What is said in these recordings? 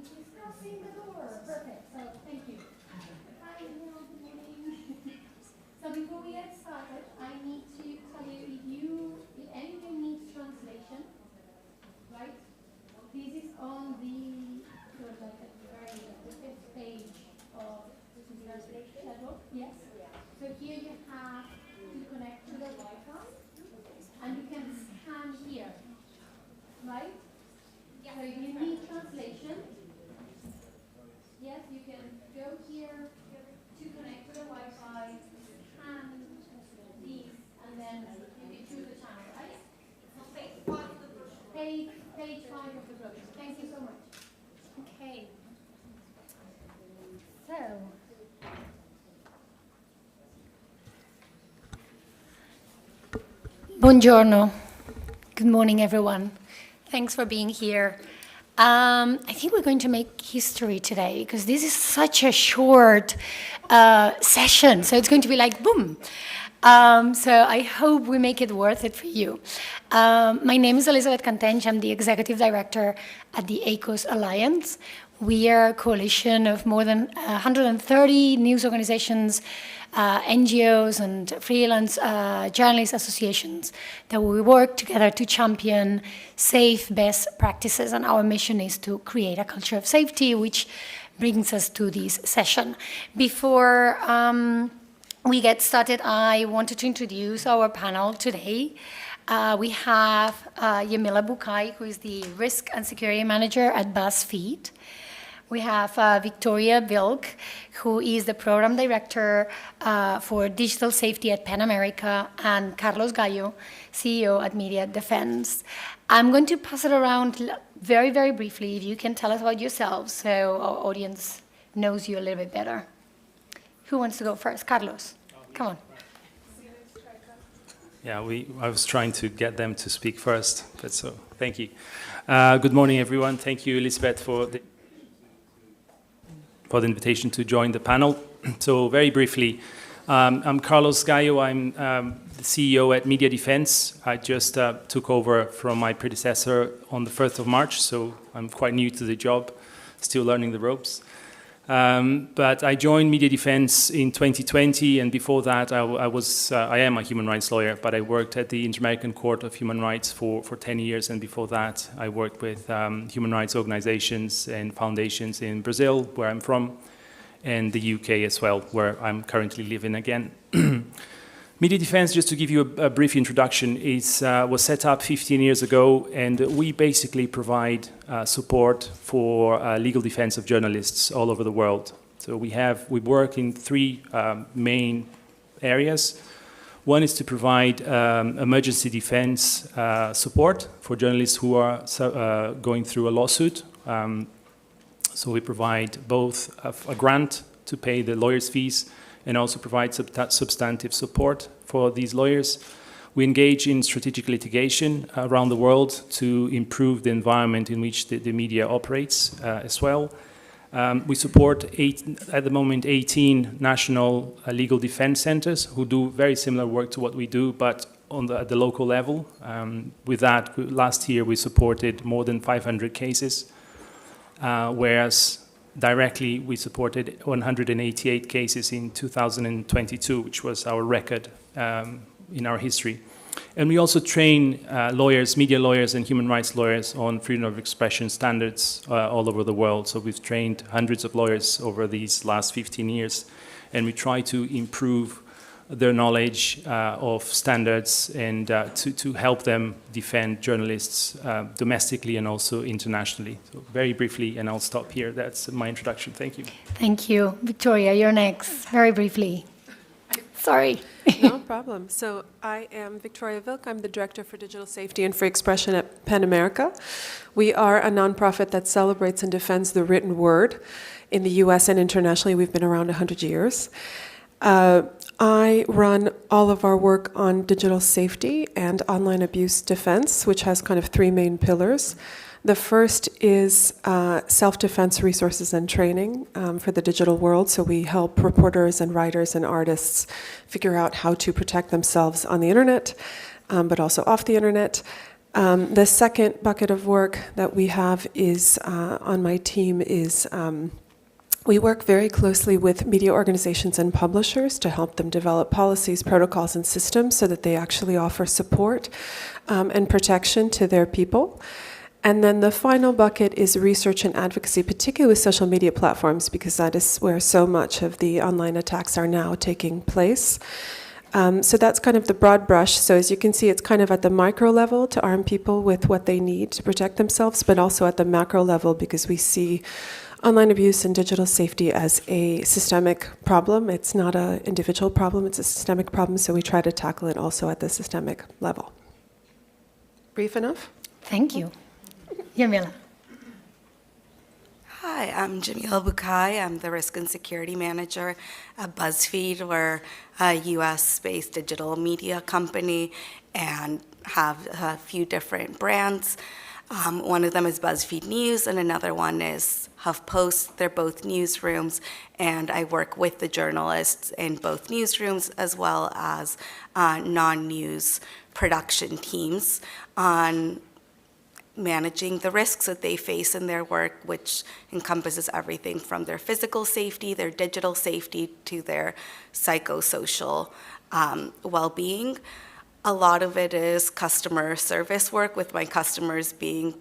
discussing the door. Perfect. So thank you. Hi, everyone. Good morning. So before we get started, I need to tell you if any of you needs translation, right? This is on the sort of like at the very the fifth page of the translation. Yes. So here you have to connect to the Wi-Fi, and you can scan here, right? Yeah. So if you need translation, yes, you can go here to connect to the Wi-Fi, scan these, and then you can choose the channel, right? So page 5 of the brochure. Page 5 of the brochure. Thank you so much. Okay. So. Buongiorno. Good morning, everyone. Thanks for being here. I think we're going to make history today because this is such a short session, so it's going to be like boom. So I hope we make it worth it for you. My name is Elisabet Cantenys. I'm the Executive Director at the ACOS Alliance. We are a coalition of more than 130 news organizations, NGOs and freelance journalist associations that we work together to champion safe best practices. And our mission is to create a culture of safety, which brings us to this session. Before we get started, I wanted to introduce our panel today. We have Yemile Bucay, who is the Risk and Security Manager at BuzzFeed. We have Viktorya Vilk, who is the Program Director for Digital Safety at PEN America, and Carlos Gaio, CEO at Media Defense. I'm going to pass it around very, very briefly, if you can tell us about yourselves so our audience knows you a little bit better. Who wants to go first? Carlos, come on. Yeah, I was trying to get them to speak first, but so thank you. Good morning, everyone. Thank you, Elisabet, for the invitation to join the panel. So very briefly, I'm Carlos Gaio. I'm the CEO at Media Defense. I just took over from my predecessor on the 1st of March, so I'm quite new to the job, still learning the ropes. But I joined Media Defense in 2020, and before that I am a human rights lawyer, but I worked at the Inter-American Court of Human Rights for 10 years, and before that I worked with human rights organizations and foundations in Brazil, where I'm from, and the UK as well, where I'm currently living again. Media Defense, just to give you a brief introduction, was set up 15 years ago, and we basically provide support for legal defense of journalists all over the world. So we work in three main areas. One is to provide emergency defense support for journalists who are going through a lawsuit. So we provide both a grant to pay the lawyers' fees and also provide substantive support for these lawyers. We engage in strategic litigation around the world to improve the environment in which the media operates as well. We support at the moment 18 national legal defense centers who do very similar work to what we do, but at the local level. With that, last year we supported more than 500 cases, whereas directly, we supported 188 cases in 2022, which was our record in our history. And we also train lawyers, media lawyers and human rights lawyers on freedom of expression standards all over the world. So we've trained hundreds of lawyers over these last 15 years, and we try to improve their knowledge of standards and to help them defend journalists domestically and also internationally. So very briefly, and I'll stop here. That's my introduction. Thank you. Thank you. Viktorya, you're next. Very briefly. Sorry. No problem. So I am Viktorya Vilk. I'm the Director for Digital Safety and Free Expression at PEN America. We are a nonprofit that celebrates and defends the written word. In the US and internationally, we've been around 100 years. I run all of our work on digital safety and online abuse defense, which has kind of three main pillars. The first is self-defense resources and training for the digital world. So we help reporters and writers and artists figure out how to protect themselves on the internet, but also off the internet. The second bucket of work that we have is on my team is we work very closely with media organizations and publishers to help them develop policies, protocols, and systems so that they actually offer support and protection to their people. And then the final bucket is research and advocacy, particularly with social media platforms, because that is where so much of the online attacks are now taking place. So that's kind of the broad brush. So as you can see, it's kind of at the micro level to arm people with what they need to protect themselves, but also at the macro level because we see online abuse and digital safety as a systemic problem. It's not an individual problem, it's a systemic problem, so we try to tackle it also at the systemic level. Brief enough? Thank you. Yemile. Hi, I'm Jamila Bukai. I'm the Risk and Security Manager at BuzzFeed. We're a US-based digital media company and have a few different brands. One of them is BuzzFeed News, and another one is HuffPost. They're both newsrooms, and I work with the journalists in both newsrooms as well as non-news production teams on managing the risks that they face in their work, which encompasses everything from their physical safety, their digital safety, to their psychosocial well-being. A lot of it is customer service work, with my customers being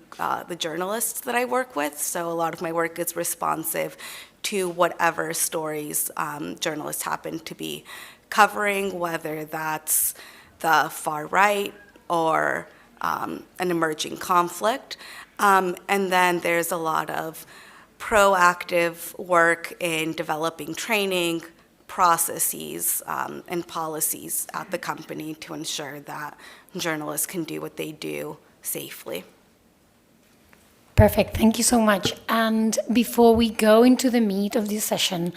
the journalists that I work with. So a lot of my work is responsive to whatever stories journalists happen to be covering, whether that's the far right or an emerging conflict. And then there's a lot of proactive work in developing training, processes, and policies at the company to ensure that journalists can do what they do safely. Perfect. Thank you so much. And before we go into the meat of this session,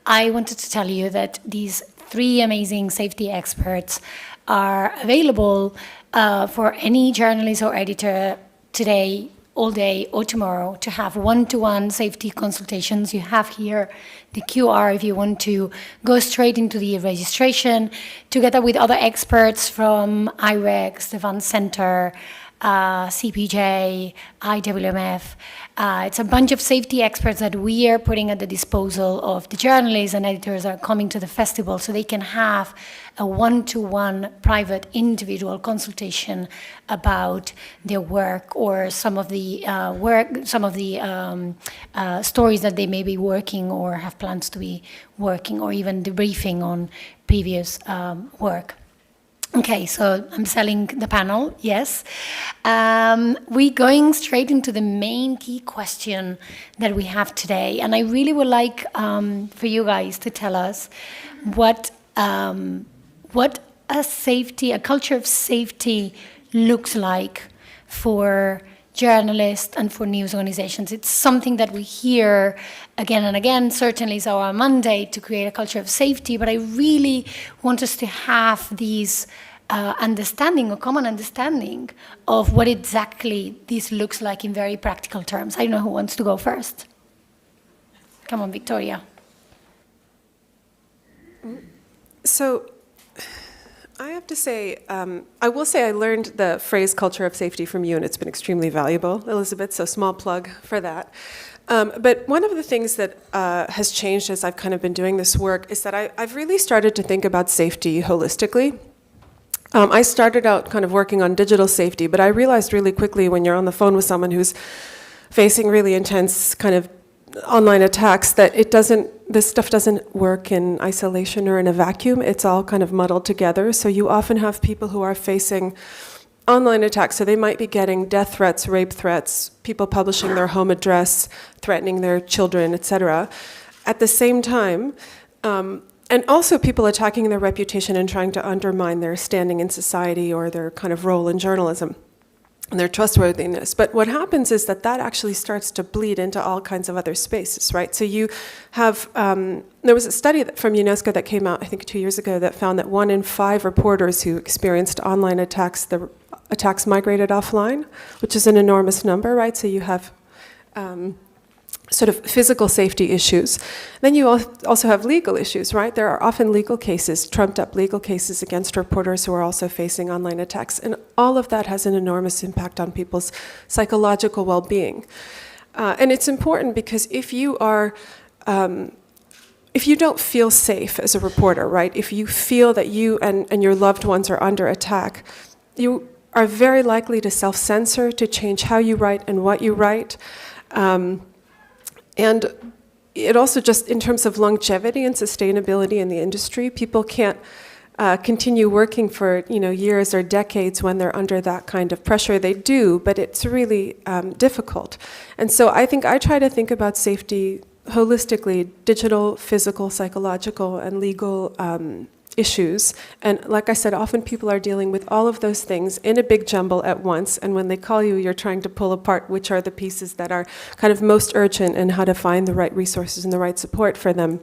I wanted to tell you that these three amazing safety experts are available for any journalist or editor today, all day, or tomorrow to have one-to-one safety consultations. You have here the QR if you want to go straight into the registration, together with other experts from IREX, the Van Center, CPJ, IWMF. It's a bunch of safety experts that we are putting at the disposal of the journalists and editors that are coming to the festival, so they can have a one-to-one private individual consultation about their work or some of the stories that they may be working or have plans to be working, or even debriefing on previous work. Okay, so I'm selling the panel, yes. We're going straight into the main key question that we have today. And I really would like for you guys to tell us what a culture of safety looks like for journalists and for news organizations. It's something that we hear again and again. Certainly it's our mandate to create a culture of safety, but I really want us to have these understanding, or common understanding of what exactly this looks like in very practical terms. I don't know who wants to go first. Come on, Victoria. So I have to say, I will say I learned the phrase culture of safety from you, and it's been extremely valuable, Elisabet, so small plug for that. But one of the things that has changed as I've kind of been doing this work is that I've really started to think about safety holistically. I started out kind of working on digital safety, but I realized really quickly when you're on the phone with someone who's facing really intense kind of online attacks that this stuff doesn't work in isolation or in a vacuum. It's all kind of muddled together. So you often have people who are facing online attacks. So they might be getting death threats, rape threats, people publishing their home address, threatening their children, etc. At the same time, and also people attacking their reputation and trying to undermine their standing in society or their kind of role in journalism and their trustworthiness. But what happens is that actually starts to bleed into all kinds of other spaces, right? So you have, there was a study from UNESCO that came out, I think 2 years ago, that found that 1 in 5 reporters who experienced online attacks, the attacks migrated offline, which is an enormous number, right? So you have sort of physical safety issues. Then you also have legal issues, right? There are often legal cases, trumped-up legal cases against reporters who are also facing online attacks. And all of that has an enormous impact on people's psychological well-being. And it's important because if you don't feel safe as a reporter, right? If you feel that you and your loved ones are under attack, you are very likely to self-censor, to change how you write and what you write. And it also just, in terms of longevity and sustainability in the industry, people can't continue working for years or decades when they're under that kind of pressure. They do, but it's really difficult. And so I try to think about safety holistically, digital, physical, psychological, and legal issues. And like I said, often people are dealing with all of those things in a big jumble at once. And when they call you, you're trying to pull apart which are the pieces that are kind of most urgent and how to find the right resources and the right support for them.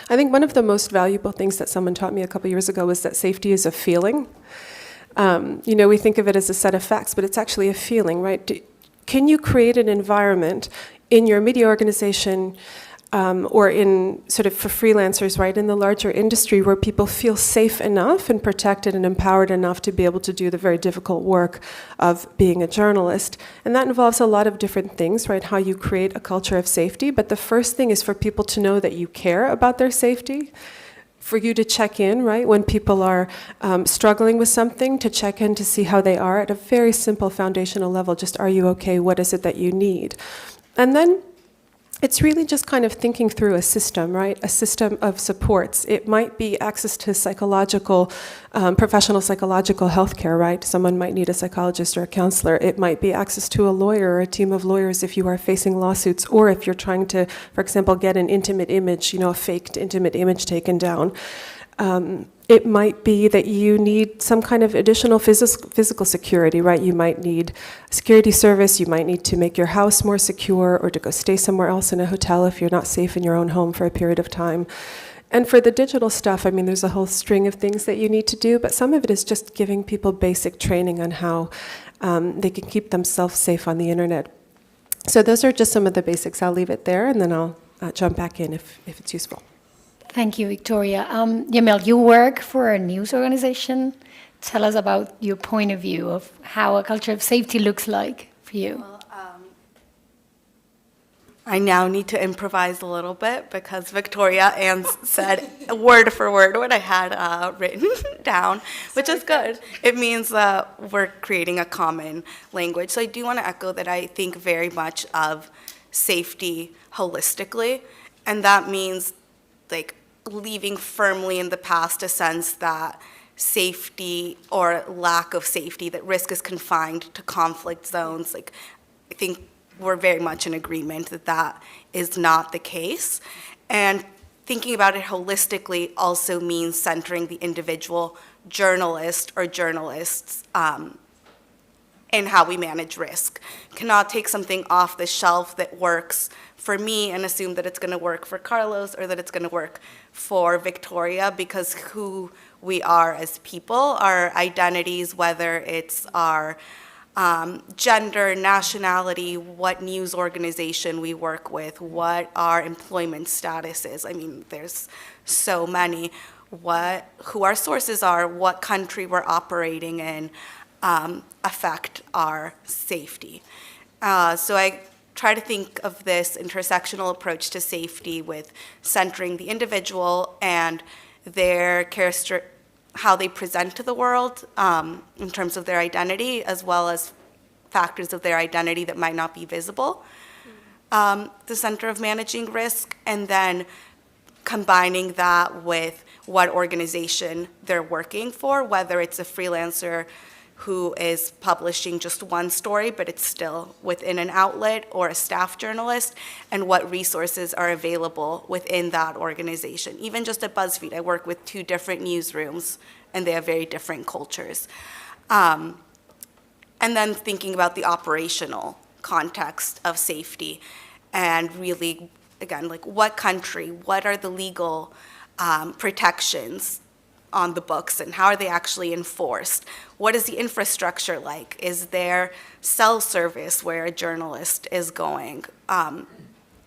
I think one of the most valuable things that someone taught me a couple years ago was that safety is a feeling. We think of it as a set of facts, but it's actually a feeling, right? Can you create an environment in your media organization or in sort of for freelancers, right, in the larger industry where people feel safe enough and protected and empowered enough to be able to do the very difficult work of being a journalist? And that involves a lot of different things, right, how you create a culture of safety. But the first thing is for people to know that you care about their safety, for you to check in, right, when people are struggling with something, to check in to see how they are at a very simple foundational level. Just, are you okay? What is it that you need? And then it's really just kind of thinking through a system, right? A system of supports. It might be access to psychological, professional psychological health care, right? Someone might need a psychologist or a counselor. It might be access to a lawyer or a team of lawyers if you are facing lawsuits, or if you're trying to, for example, get an intimate image, a faked intimate image taken down. It might be that you need some kind of additional physical security, right? You might need a security service, you might need to make your house more secure, or to go stay somewhere else in a hotel if you're not safe in your own home for a period of time. And for the digital stuff, there's a whole string of things that you need to do, but some of it is just giving people basic training on how they can keep themselves safe on the internet. So those are just some of the basics. I'll leave it there, and then I'll jump back in if it's useful. Thank you, Victoria. Yemile, you work for a news organization. Tell us about your point of view of how a culture of safety looks like for you. Well, I now need to improvise a little bit because Victoria said word for word what I had written down, which is good. It means that we're creating a common language. So I do want to echo that I think very much of safety holistically, and that means leaving firmly in the past a sense that safety or lack of safety, that risk is confined to conflict zones. I think we're very much in agreement that that is not the case. And thinking about it holistically also means centering the individual journalist or journalists in how we manage risk. Cannot take something off the shelf that works for me and assume that it's going to work for Carlos or that it's going to work for Victoria, because who we are as people, our identities, whether it's our gender, nationality, what news organization we work with, what our employment status is. There's so many. Who our sources are, what country we're operating in, affect our safety. So I try to think of this intersectional approach to safety with centering the individual and their how they present to the world in terms of their identity, as well as factors of their identity that might not be visible. The center of managing risk, and then combining that with what organization they're working for, whether it's a freelancer who is publishing just one story, but it's still within an outlet, or a staff journalist, and what resources are available within that organization. Even just at BuzzFeed, I work with 2 different newsrooms, and they have very different cultures. And then thinking about the operational context of safety, and really, again, what country, what are the legal protections on the books, and how are they actually enforced? What is the infrastructure like? Is there cell service where a journalist is going?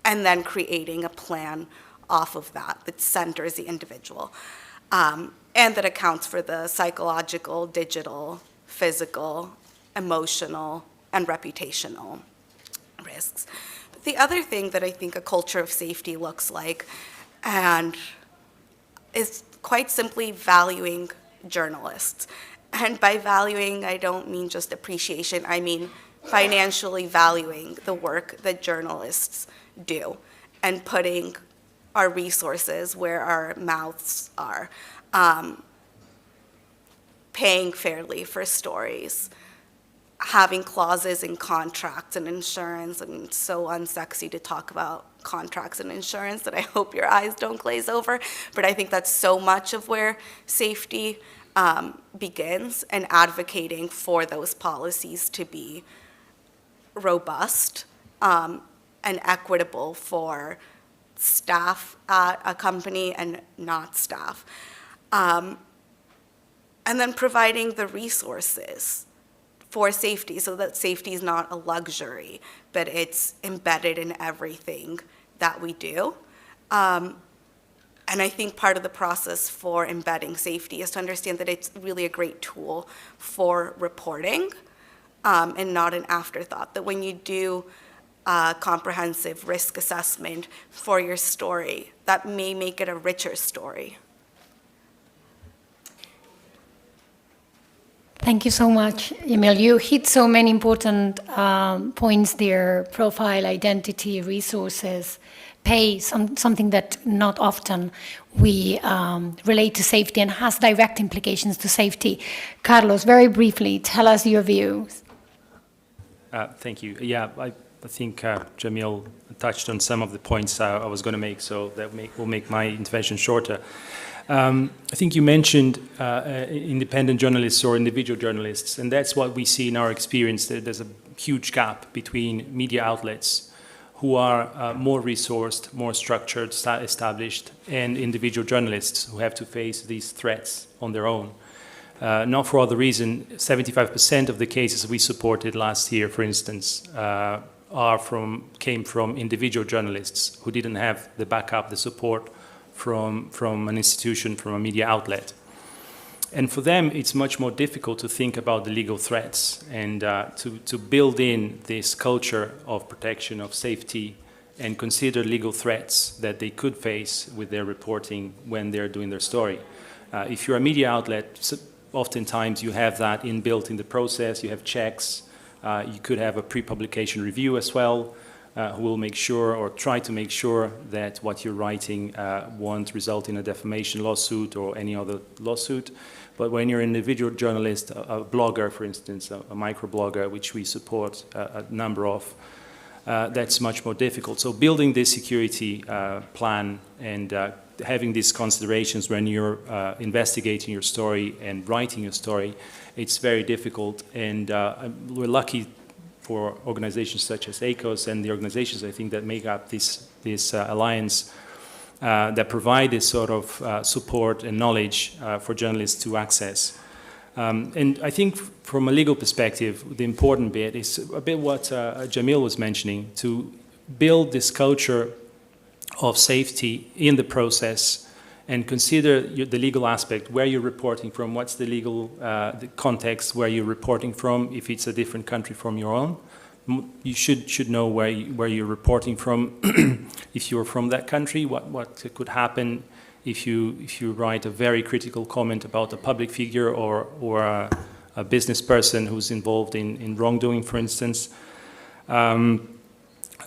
and then creating a plan off of that centers the individual, and that accounts for the psychological, digital, physical, emotional, and reputational risks. But the other thing that I think a culture of safety looks like, and is quite simply valuing journalists. And by valuing, I don't mean just appreciation, I mean financially valuing the work that journalists do and putting our resources where our mouths are, paying fairly for stories, having clauses in contracts and insurance. I mean, it's so unsexy to talk about contracts and insurance that I hope your eyes don't glaze over, but I think that's so much of where safety begins, and advocating for those policies to be robust and equitable for staff at a company and not staff. And then providing the resources for safety so that safety is not a luxury, but it's embedded in everything that we do. And I think part of the process for embedding safety is to understand that it's really a great tool for reporting, and not an afterthought. That when you do a comprehensive risk assessment for your story, that may make it a richer story. Thank you so much, Yemile. You hit so many important points there: profile, identity, resources, pay, something that not often we relate to safety and has direct implications to safety. Carlos, very briefly, tell us your views. Thank you. Yeah, I think Jamil touched on some of the points I was going to make, so that will make my intervention shorter. I think you mentioned independent journalists or individual journalists, and that's what we see in our experience. There's a huge gap between media outlets who are more resourced, more structured, established, and individual journalists who have to face these threats on their own. Not for other reason, 75% of the cases we supported last year, for instance, came from individual journalists who didn't have the backup, the support from an institution, from a media outlet. And for them, it's much more difficult to think about the legal threats and to build in this culture of protection, of safety, and consider legal threats that they could face with their reporting when they're doing their story. If you're a media outlet, oftentimes you have that inbuilt in the process. You have checks. You could have a pre-publication review as well, who will make sure or try to make sure that what you're writing won't result in a defamation lawsuit or any other lawsuit. But when you're an individual journalist, a blogger, for instance, a microblogger, which we support a number of, that's much more difficult. So building this security plan and having these considerations when you're investigating your story and writing your story, it's very difficult. And we're lucky for organizations such as ACOS and the organizations, I think, that make up this alliance that provide this sort of support and knowledge for journalists to access. And I think from a legal perspective, the important bit is a bit what Jamil was mentioning, to build this culture of safety in the process and consider the legal aspect, where you're reporting from, what's the legal the context where you're reporting from. If it's a different country from your own, you should know where you're reporting from. If you're from that country, what could happen if you write a very critical comment about a public figure or a business person who's involved in wrongdoing, for instance.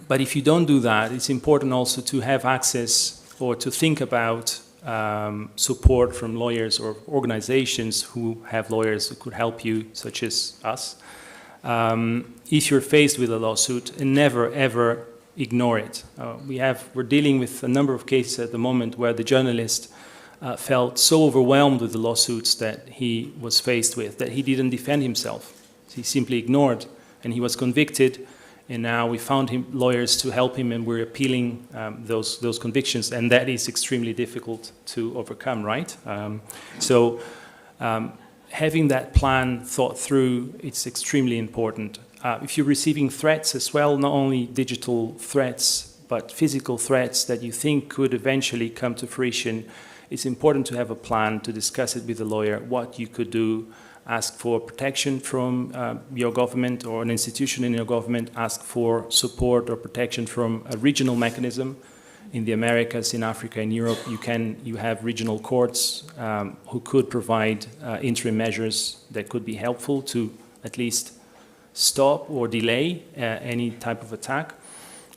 But if you don't do that, it's important also to have access or to think about support from lawyers or organizations who have lawyers who could help you, such as us. If you're faced with a lawsuit, and never ever ignore it. We're dealing with a number of cases at the moment where the journalist felt so overwhelmed with the lawsuits that he was faced with that he didn't defend himself. He simply ignored, and he was convicted. And now we found lawyers to help him, and we're appealing those convictions, and that is extremely difficult to overcome, right? So having that plan thought through, it's extremely important. If you're receiving threats as well, not only digital threats, but physical threats that you think could eventually come to fruition, it's important to have a plan, to discuss it with a lawyer, what you could do, ask for protection from your government or an institution in your government, ask for support or protection from a regional mechanism. In the Americas, in Africa, in Europe, you have regional courts who could provide interim measures that could be helpful to at least stop or delay any type of attack.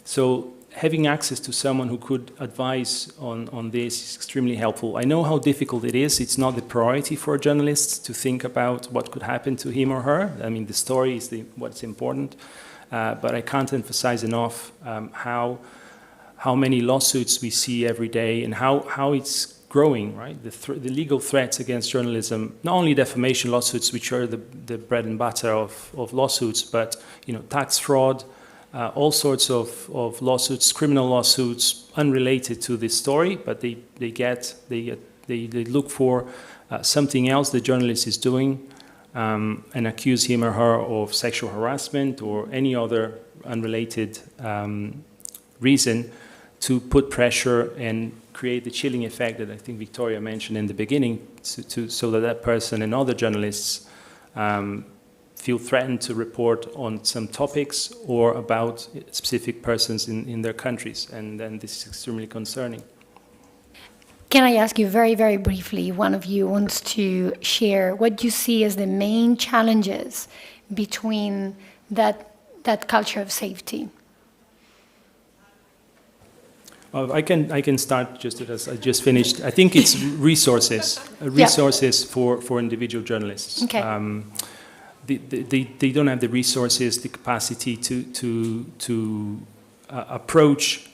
So having access to someone who could advise on this is extremely helpful. I know how difficult it is. It's not the priority for journalists to think about what could happen to him or her. I mean, the story is what's important. But I can't emphasize enough how many lawsuits we see every day and how it's growing, right? The legal threats against journalism, not only defamation lawsuits, which are the bread and butter of lawsuits, but tax fraud, all sorts of lawsuits, criminal lawsuits unrelated to this story, but they look for something else the journalist is doing and accuse him or her of sexual harassment or any other unrelated reason to put pressure and create the chilling effect that I think Viktorya mentioned in the beginning, so that person and other journalists feel threatened to report on some topics or about specific persons in their countries, and then this is extremely concerning. Can I ask you very, very briefly, one of you wants to share what you see as the main challenges between that culture of safety? I can start just as I just finished. I think it's resources for individual journalists. Okay. They don't have the resources, the capacity to approach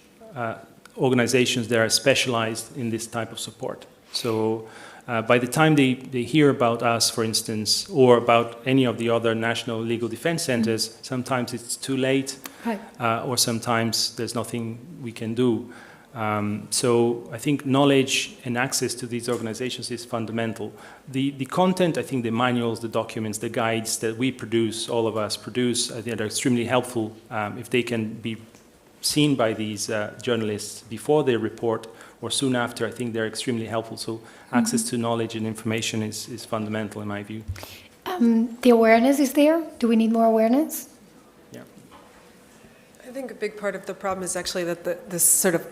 organizations that are specialized in this type of support. So by the time they hear about us, for instance, or about any of the other national legal defense centers, sometimes it's too late, Right. Or sometimes there's nothing we can do. So I think knowledge and access to these organizations is fundamental. The content, I think the manuals, the documents, the guides that we produce, all of us produce, I think are extremely helpful if they can be seen by these journalists before they report or soon after. I think they're extremely helpful. So access to knowledge and information is fundamental in my view. The awareness is there? Do we need more awareness? Yeah. I think a big part of the problem is actually that this sort of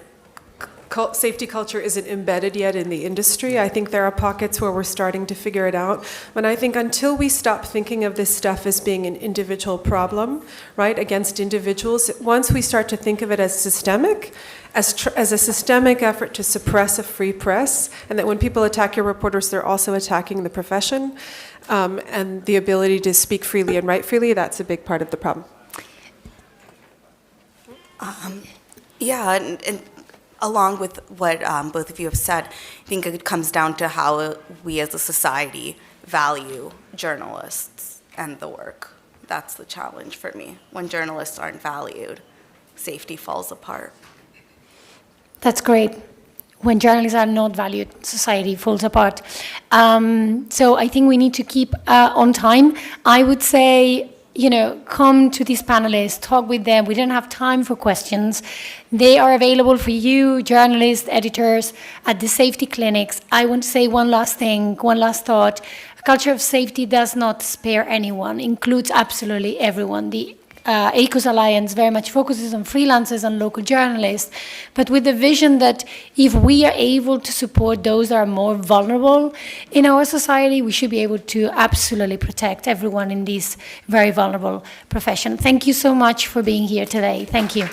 safety culture isn't embedded yet in the industry. I think there are pockets where we're starting to figure it out. But I think until we stop thinking of this stuff as being an individual problem, right, against individuals, once we start to think of it as systemic, as a systemic effort to suppress a free press, and that when people attack your reporters, they're also attacking the profession, and the ability to speak freely and write freely, that's a big part of the problem. And along with what both of you have said, I think it comes down to how we as a society value journalists and the work. That's the challenge for me. When journalists aren't valued, safety falls apart. That's great. When journalists are not valued, society falls apart. So I think we need to keep on time. I would say, come to these panelists, talk with them. We don't have time for questions. They are available for you, journalists, editors, at the safety clinics. I want to say one last thing, one last thought. A culture of safety does not spare anyone, includes absolutely everyone. The ACOS Alliance very much focuses on freelancers and local journalists, but with the vision that if we are able to support those that are more vulnerable in our society, we should be able to absolutely protect everyone in this very vulnerable profession. Thank you so much for being here today. Thank you.